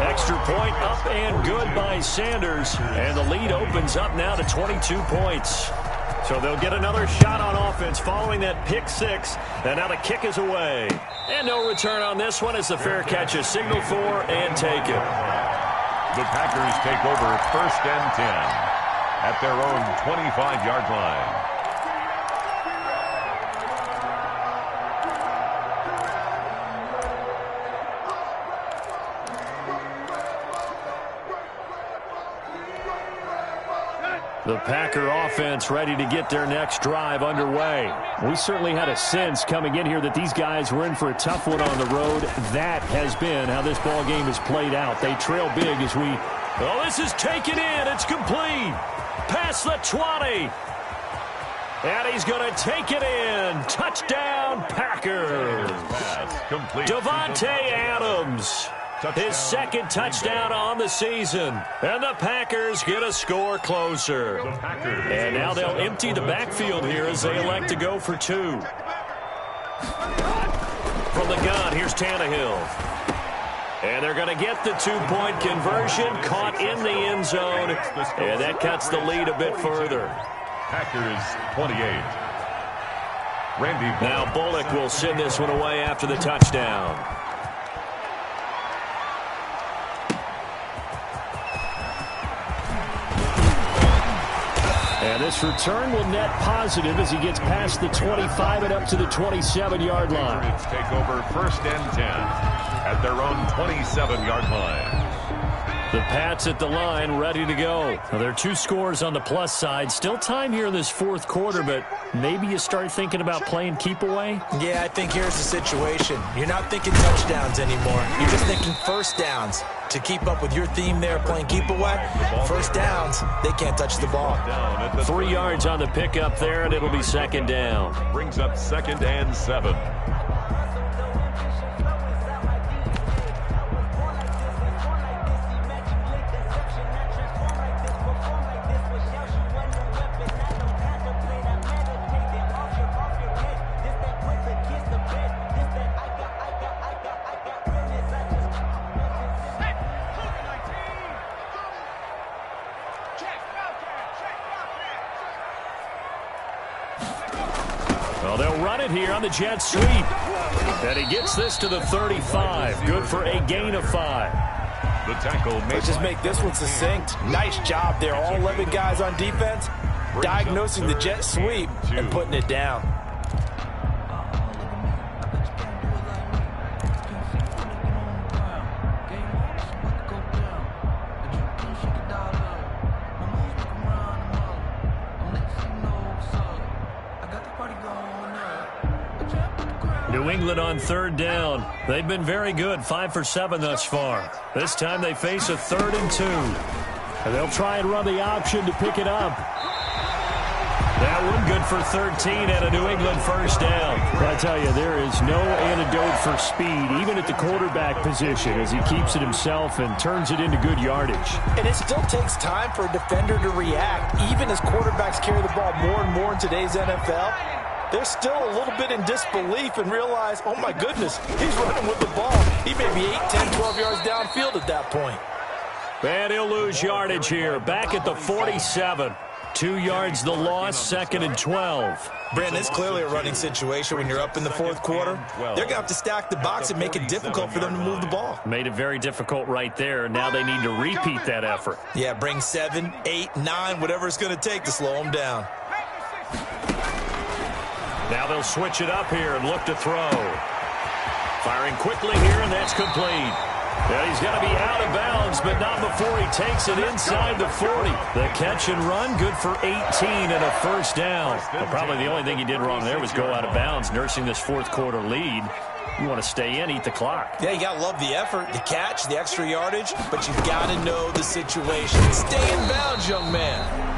Extra point up and good by Sanders. And the lead opens up now to 22 points. So they'll get another shot on offense following that pick 6. And now the kick is away. And no return on this one as the fair catch is signaled for and taken. The Packers take over 1st and 10 at their own 25-yard line. The Packer offense ready to get their next drive underway. We certainly had a sense coming in here that these guys were in for a tough one on the road. That has been how this ball game is played out. They trail big as we... Oh, this is taken in. It's complete. Past the 20. And he's going to take it in. Touchdown, Packers. Devontae Adams. His 2nd touchdown on the season. And the Packers get a score closer. And now they'll empty the backfield here as they elect to go for 2. From the gun, here's Tannehill. And they're going to get the 2-point conversion. Caught in the end zone. And that cuts the lead a bit further. Packers 28. Randy Bullock. Now Bullock will send this one away after the touchdown. And this return will net positive as he gets past the 25 and up to the 27-yard line. Patriots take over 1st and 10 at their own 27-yard line. The Pats at the line, ready to go. Now, there are 2 scores on the plus side. Still time here in this fourth quarter, but maybe you start thinking about playing keep away? Yeah, I think here's the situation. You're not thinking touchdowns anymore. You're just thinking first downs. To keep up with your theme there, playing keep away, first downs, they can't touch the ball. 3 yards on the pickup there, and it'll be 2nd down. Brings up 2nd and 7. Well, they'll run it here on the jet sweep. And he gets this to the 35. Good for a gain of 5. The tackle. Let's just make this one succinct. Nice job there. All 11 guys on defense diagnosing the jet sweep and putting it down. New England on 3rd down. They've been very good, 5 for 7 thus far. This time they face a 3rd and 2. And they'll try and run the option to pick it up. That one good for 13 and a New England first down. I tell you, there is no antidote for speed, even at the quarterback position, as he keeps it himself and turns it into good yardage. And it still takes time for a defender to react, even as quarterbacks carry the ball more and more in today's NFL. They're still a little bit in disbelief and realize, oh my goodness, he's running with the ball. He may be 8, 10, 12 yards downfield at that point. And he'll lose yardage here. Back at the 47. 2 yards the loss, 2nd and 12. Brandon, it's clearly a running situation when you're up in the fourth quarter. They're going to have to stack the box and make it difficult for them to move the ball. Made it very difficult right there. Now they need to repeat that effort. Yeah, bring 7, 8, 9, whatever it's going to take to slow them down. Now they'll switch it up here and look to throw. Firing quickly here, and that's complete. Yeah, he's going to be out of bounds, but not before he takes it inside the 40. The catch and run, good for 18 and a first down. Well, probably the only thing he did wrong there was go out of bounds, nursing this fourth quarter lead. You want to stay in, eat the clock. Yeah, you got to love the effort, the catch, the extra yardage, but you've got to know the situation. Stay in bounds, young man.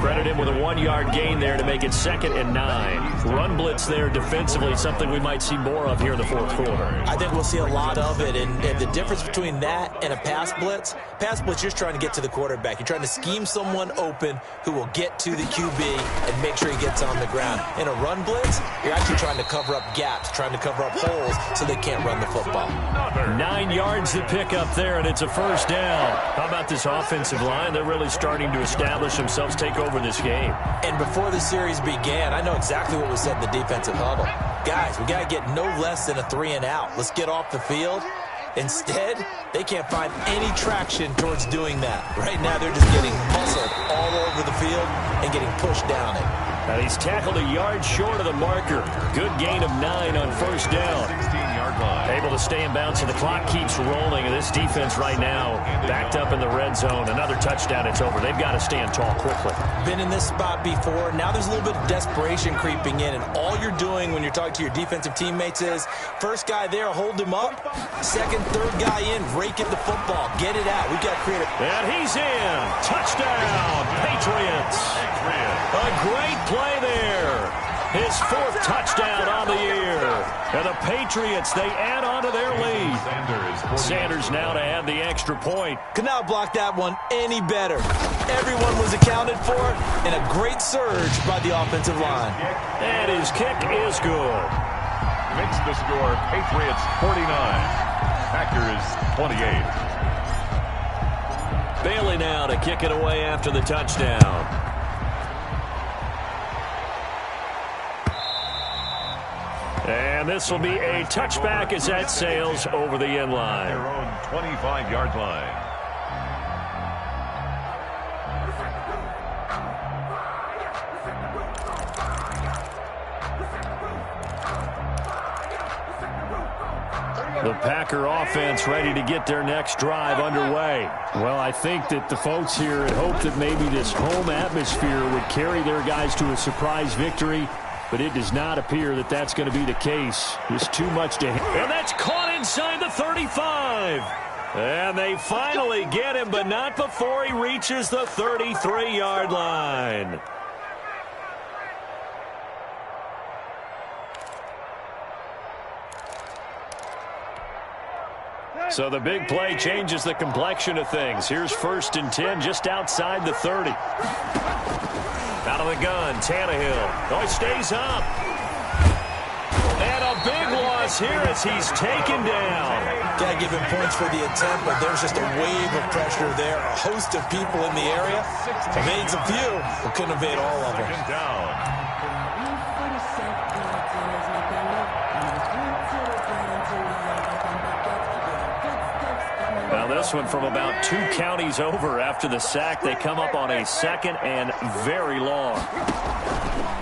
Credit him with a 1-yard gain there to make it 2nd and 9. Run blitz there defensively, something we might see more of here in the fourth quarter. I think we'll see a lot of it, and the difference between that and a pass blitz, you're just trying to get to the quarterback. You're trying to scheme someone open who will get to the QB and make sure he gets on the ground. In a run blitz, you're actually trying to cover up gaps, trying to cover up holes so they can't run the football. 9 yards to pick up there, and it's a first down. How about this offensive line? They're really starting to establish themselves, take over this game. And before the series began, I know exactly what was said in the defensive huddle. Guys, we got to get no less than a 3 and out. Let's get off the field. Instead, they can't find any traction towards doing that. Right now, they're just getting muscled all over the field and getting pushed down it. And he's tackled a yard short of the marker. Good gain of 9 on first down. 16-yard line. Able to stay in bounds, so the clock keeps rolling. And this defense right now backed up in the red zone. Another touchdown, it's over. They've got to stand tall quickly. Been in this spot before. Now there's a little bit of desperation creeping in. And all you're doing when you're talking to your defensive teammates is, first guy there, hold him up. Second, third guy in, rake at the football. Get it out. We've got to create a... And he's in. Touchdown, Patriots. A great play there. His 4th touchdown on the year. And the Patriots, they add on to their lead. Sanders now to add the extra point. Could not block that one any better. Everyone was accounted for, and a great surge by the offensive line. And his kick is good. Makes the score Patriots 49. Packers 28. Bailey now to kick it away after the touchdown. And this will be a touchback as that sails over the end line. Their own 25-yard line. The Packer offense ready to get their next drive underway. Well, I think that the folks here had hoped that maybe this home atmosphere would carry their guys to a surprise victory, but it does not appear that that's going to be the case. There's too much to... And that's caught inside the 35. And they finally get him, but not before he reaches the 33-yard line. So the big play changes the complexion of things. Here's 1st and 10 just outside the 30. Out of the gun, Tannehill. Oh, he stays up. And a big loss here as he's taken down. Got to give him points for the attempt, but there's just a wave of pressure there. A host of people in the area. Evades a few, but couldn't evade all of them. Down. Now this one from about 2 counties over after the sack. They come up on a 2nd and very long.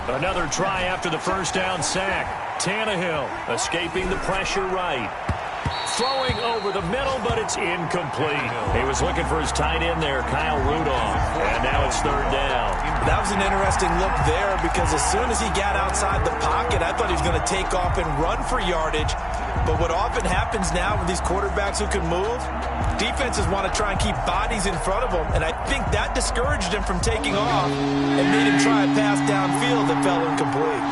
Another try after the first down sack. Tannehill escaping the pressure right. Throwing over the middle, but it's incomplete. He was looking for his tight end there, Kyle Rudolph. And now it's 3rd down. That was an interesting look there because as soon as he got outside the pocket, I thought he was going to take off and run for yardage. But what often happens now with these quarterbacks who can move, defenses want to try and keep bodies in front of them, and I think that discouraged him from taking off and made him try a pass downfield that fell incomplete.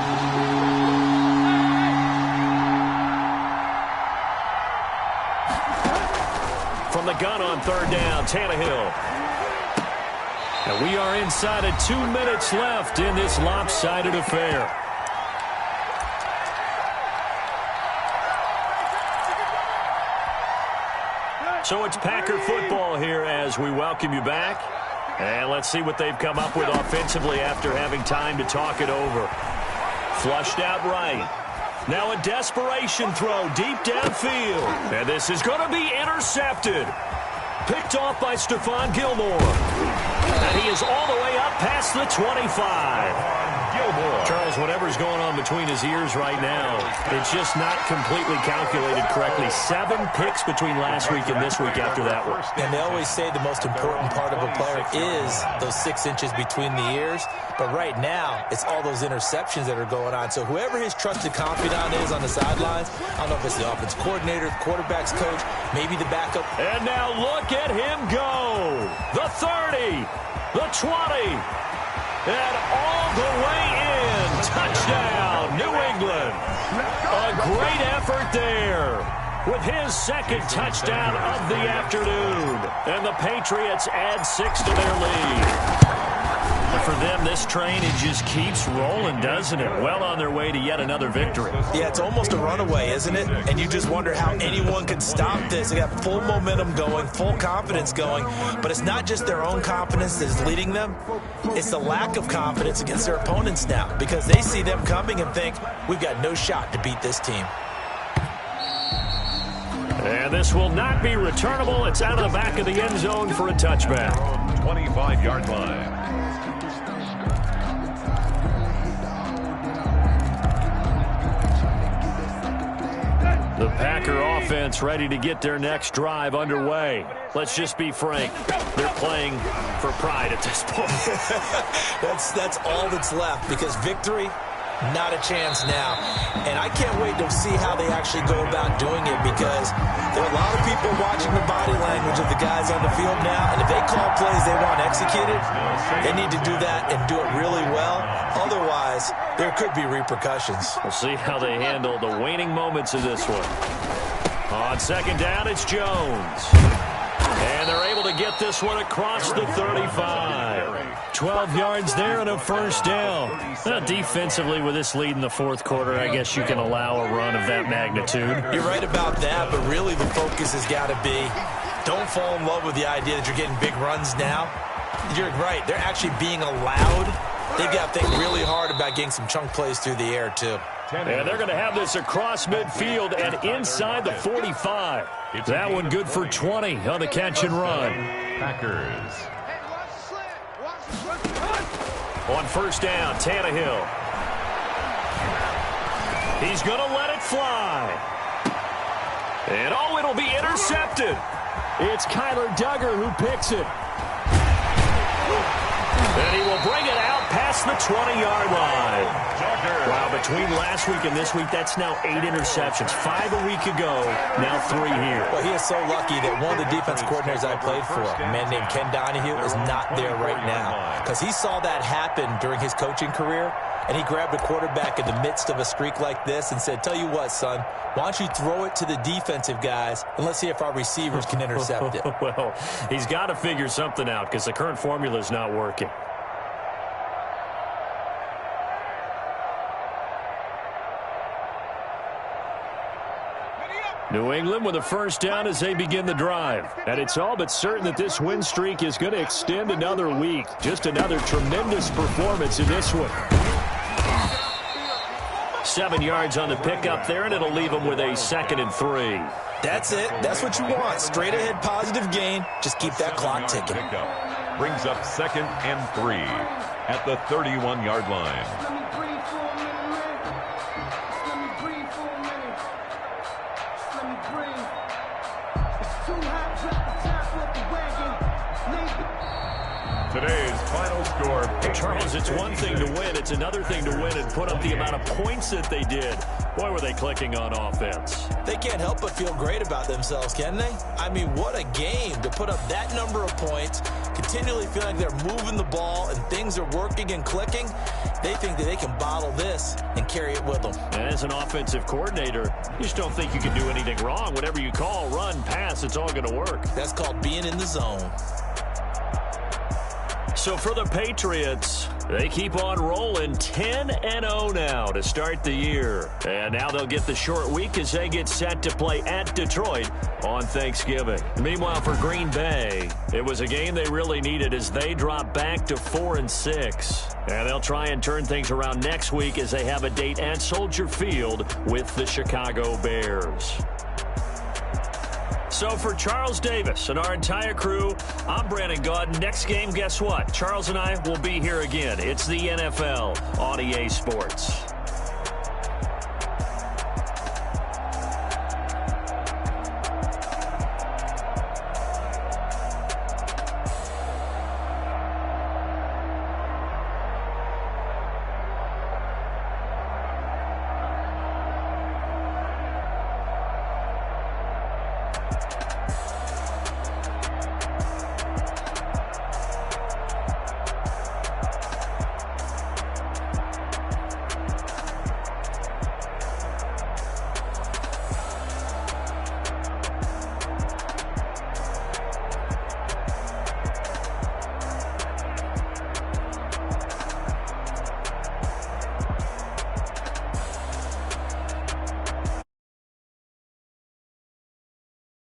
From the gun on 3rd down, Tannehill. And we are inside of 2 minutes left in this lopsided affair. So it's Packer football here as we welcome you back. And let's see what they've come up with offensively after having time to talk it over. Flushed out right. Now a desperation throw deep downfield. And this is going to be intercepted. Picked off by Stephon Gilmore. And he is all the way up past the 25. Gilmore. Charles, whatever's going on between his ears right now, it's just not completely calculated correctly. 7 picks between last week and this week after that one. And they always say the most important part of a player is those 6 inches between the ears. But right now, it's all those interceptions that are going on. So whoever his trusted confidant is on the sidelines, I don't know if it's the offensive coordinator, the quarterback's coach, maybe the backup. And now look at him go. The 30, the 20, and all the way in. Touchdown, New England. A great effort there with his second touchdown of the afternoon. And the Patriots add 6 to their lead. And for them, this train, it just keeps rolling, doesn't it? Well on their way to yet another victory. Yeah, it's almost a runaway, isn't it? And you just wonder how anyone can stop this. They got full momentum going, full confidence going. But it's not just their own confidence that's leading them. It's the lack of confidence against their opponents now because they see them coming and think, we've got no shot to beat this team. And this will not be returnable. It's out of the back of the end zone for a touchback. 25-yard line. The Packer offense ready to get their next drive underway. Let's just be frank. They're playing for pride at this point. That's all that's left because victory, not a chance now. And I can't wait to see how they actually go about doing it because there are a lot of people watching the body language of the guys on the field now. And if they call plays they want executed, they need to do that and do it really well. Otherwise, there could be repercussions. We'll see how they handle the waning moments of this one. On second down, it's Jones. And they're able to get this one across the 35. 12 yards there and a first down. Defensively, with this lead in the fourth quarter, I guess you can allow a run of that magnitude. You're right about that, but really the focus has got to be don't fall in love with the idea that you're getting big runs now. You're right. They're actually being allowed. They've got to think really hard about getting some chunk plays through the air, too. And they're going to have this across midfield and inside the 45. That one good for 20 on the catch and run. Packers. On first down, Tannehill. He's going to let it fly. And oh, it'll be intercepted. It's Kyler Duggar who picks it. And he will bring it out past the 20-yard line. Wow, between last week and this week, that's now 8 interceptions. 5 a week ago, now 3 here. Well, he is so lucky that one of the defense coordinators I played for, a man named Ken Donahue, is not there right now. Because he saw that happen during his coaching career, and he grabbed a quarterback in the midst of a streak like this and said, tell you what, son, why don't you throw it to the defensive guys, and let's see if our receivers can intercept it. Well, he's got to figure something out because the current formula is not working. New England with a first down as they begin the drive. And it's all but certain that this win streak is going to extend another week. Just another tremendous performance in this one. 7 yards on the pickup there, and it'll leave them with a 2nd and 3. That's it. That's what you want. Straight ahead positive gain. Just keep that clock ticking. Brings up 2nd and 3 at the 31-yard line. Today's final score. Charles, it's one thing to win. It's another thing to win and put up the amount of points that they did. Boy, were they clicking on offense. They can't help but feel great about themselves, can they? I mean, what a game to put up that number of points, continually feeling like they're moving the ball and things are working and clicking. They think that they can bottle this and carry it with them. And as an offensive coordinator, you just don't think you can do anything wrong. Whatever you call, run, pass, it's all going to work. That's called being in the zone. So for the Patriots, They keep on rolling 10-0 now to start the year. And now they'll get the short week as they get set to play at Detroit on Thanksgiving. Meanwhile, for Green Bay, it was a game they really needed as they drop back to 4-6. And they'll try and turn things around next week as they have a date at Soldier Field with the Chicago Bears. So for Charles Davis and our entire crew, I'm Brandon Gaudin. Next game, guess what? Charles and I will be here again. It's the NFL on EA Sports.